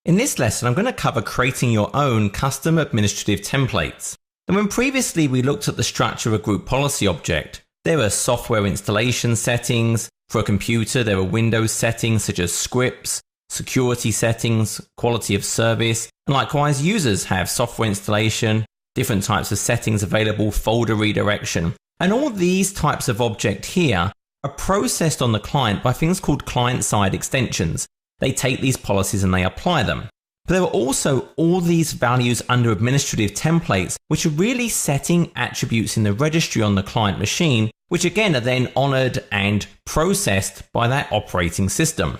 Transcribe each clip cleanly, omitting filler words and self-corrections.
In this lesson, I'm going to cover creating your own custom administrative templates. And when previously we looked at the structure of a group policy object, there were software installation settings. For a computer, there were Windows settings such as scripts, security settings, quality of service, and likewise users have software installation, different types of settings available, folder redirection. And all these types of object here are processed on the client by things called client-side extensions. They take these policies and they apply them. But there are also all these values under administrative templates, which are really setting attributes in the registry on the client machine, which again are then honored and processed by that operating system.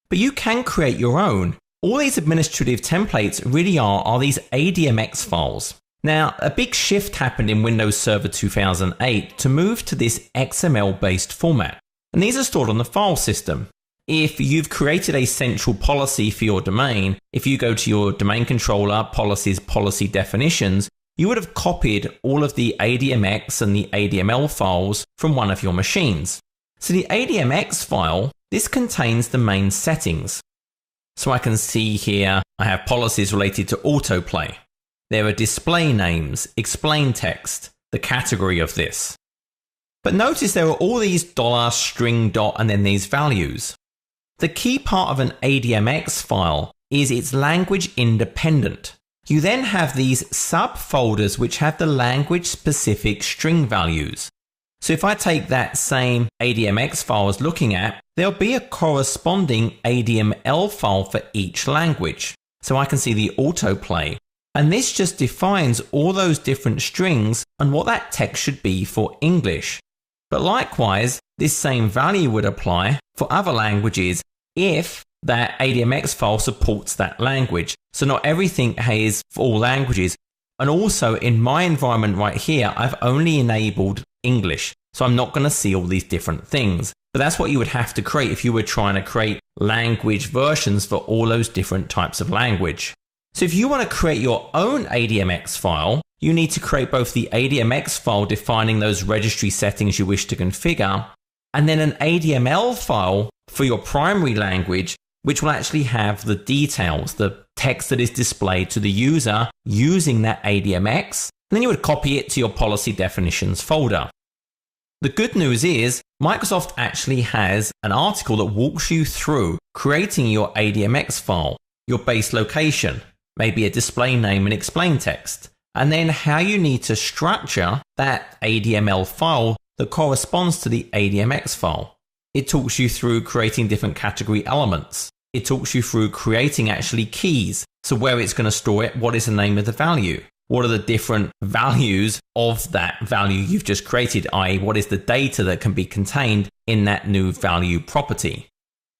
But you can create your own. All these administrative templates really are these ADMX files. Now, a big shift happened in Windows Server 2008 to move to this XML-based format. And these are stored on the file system. If you've created a central policy for your domain, if you go to your domain controller, policies, policy definitions, you would have copied all of the ADMX and the ADML files from one of your machines. So the ADMX file, this contains the main settings. So I can see here, I have policies related to autoplay. There are display names, explain text, the category of this. But notice there are all these $ string dot and then these values. The key part of an ADMX file is it's language independent. You then have these subfolders which have the language specific string values. So if I take that same ADMX file I was looking at, there'll be a corresponding ADML file for each language. So I can see the autoplay. And this just defines all those different strings and what that text should be for English. But likewise, this same value would apply for other languages if that ADMX file supports that language. So not everything is for all languages. And also in my environment right here, I've only enabled English. So I'm not going to see all these different things. But that's what you would have to create if you were trying to create language versions for all those different types of language. So if you want to create your own ADMX file, you need to create both the ADMX file defining those registry settings you wish to configure, and then an ADML file for your primary language, which will actually have the details, the text that is displayed to the user using that ADMX. And then you would copy it to your policy definitions folder. The good news is Microsoft actually has an article that walks you through creating your ADMX file, your base location, maybe a display name and explain text, and then how you need to structure that ADML file that corresponds to the ADMX file. It talks you through creating different category elements. It talks you through creating actually keys. So where it's going to store it, what is the name of the value? What are the different values of that value you've just created, i.e. what is the data that can be contained in that new value property?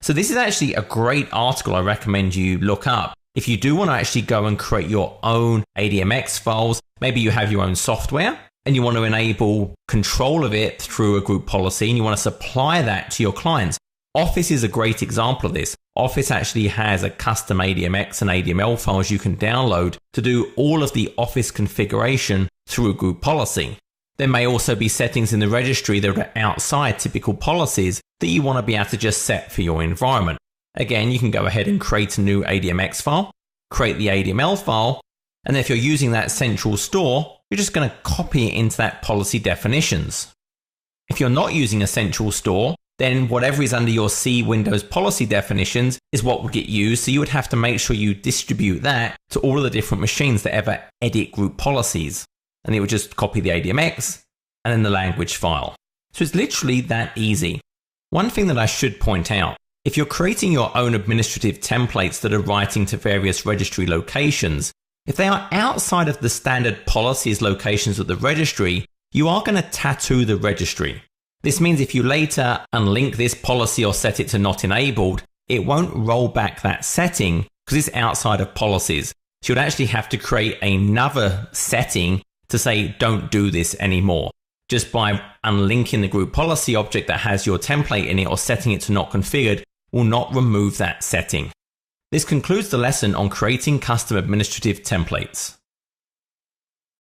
So this is actually a great article I recommend you look up. If you do want to actually go and create your own ADMX files, maybe you have your own software and you want to enable control of it through a group policy and you want to supply that to your clients. Office is a great example of this. Office actually has a custom ADMX and ADML files you can download to do all of the Office configuration through a group policy. There may also be settings in the registry that are outside typical policies that you want to be able to just set for your environment. Again, you can go ahead and create a new ADMX file, create the ADML file, and if you're using that central store, you're just going to copy it into that policy definitions. If you're not using a central store, then whatever is under your C Windows policy definitions is what will get used. So you would have to make sure you distribute that to all of the different machines that ever edit group policies. And it would just copy the ADMX and then the language file. So it's literally that easy. One thing that I should point out, if you're creating your own administrative templates that are writing to various registry locations, if they are outside of the standard policies locations of the registry, you are going to tattoo the registry. This means if you later unlink this policy or set it to not enabled, it won't roll back that setting because it's outside of policies. So you'd actually have to create another setting to say don't do this anymore. Just by unlinking the group policy object that has your template in it or setting it to not configured will not remove that setting. This concludes the lesson on creating custom administrative templates.